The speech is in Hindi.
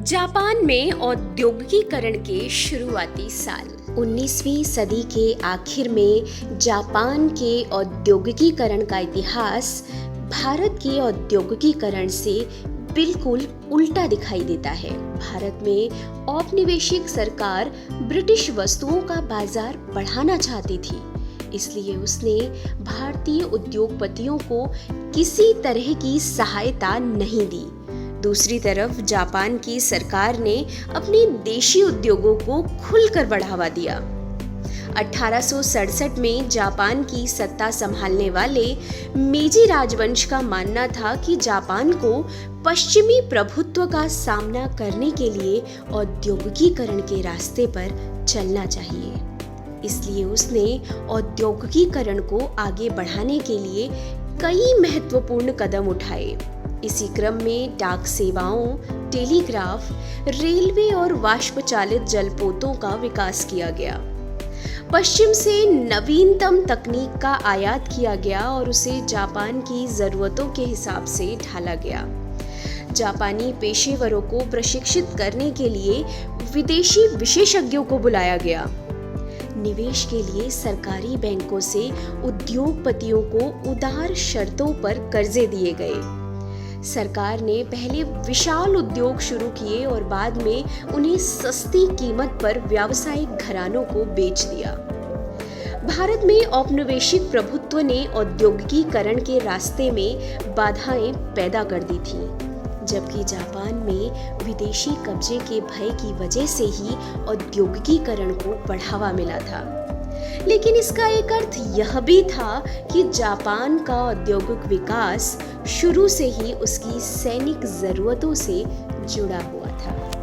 जापान में औद्योगिकीकरण के शुरुआती साल 19वीं सदी के आखिर में जापान के औद्योगिकीकरण का इतिहास भारत के औद्योगिकीकरण से बिल्कुल उल्टा दिखाई देता है। भारत में औपनिवेशिक सरकार ब्रिटिश वस्तुओं का बाजार बढ़ाना चाहती थी, इसलिए उसने भारतीय उद्योगपतियों को किसी तरह की सहायता नहीं दी। दूसरी तरफ जापान की सरकार ने अपने देशी उद्योगों को खुलकर बढ़ावा दिया। 1867 में जापान की सत्ता संभालने वाले मेजी राजवंश का मानना था कि जापान को पश्चिमी प्रभुत्व का सामना करने के लिए औद्योगिकीकरण के रास्ते पर चलना चाहिए। इसलिए उसने औद्योगिकीकरण को आगे बढ़ाने के लिए कई महत्वपूर्ण कदम उठाए। इसी क्रम में डाक सेवाओं, टेलीग्राफ, रेलवे और वाष्प चालित जलपोतों का विकास किया गया। पश्चिम से नवीनतम तकनीक का आयात किया गया और उसे जापान की जरूरतों के हिसाब से ढाला गया। जापानी पेशेवरों को प्रशिक्षित करने के लिए विदेशी विशेषज्ञों को बुलाया गया। निवेश के लिए सरकारी बैंकों से उद्योगपतियों को उदार शर्तों पर कर्जे दिए गए। सरकार ने पहले विशाल उद्योग शुरू किए और बाद में उन्हें सस्ती कीमत पर व्यावसायिक घरानों को बेच दिया। भारत में औपनिवेशिक प्रभुत्व ने औद्योगिकीकरण के रास्ते में बाधाएं पैदा कर दी थीं, जबकि जापान में विदेशी कब्जे के भय की वजह से ही औद्योगिकीकरण को बढ़ावा मिला था। लेकिन इसका एक अर्थ यह भी था कि जापान का औद्योगिक विकास शुरू से ही उसकी सैनिक जरूरतों से जुड़ा हुआ था।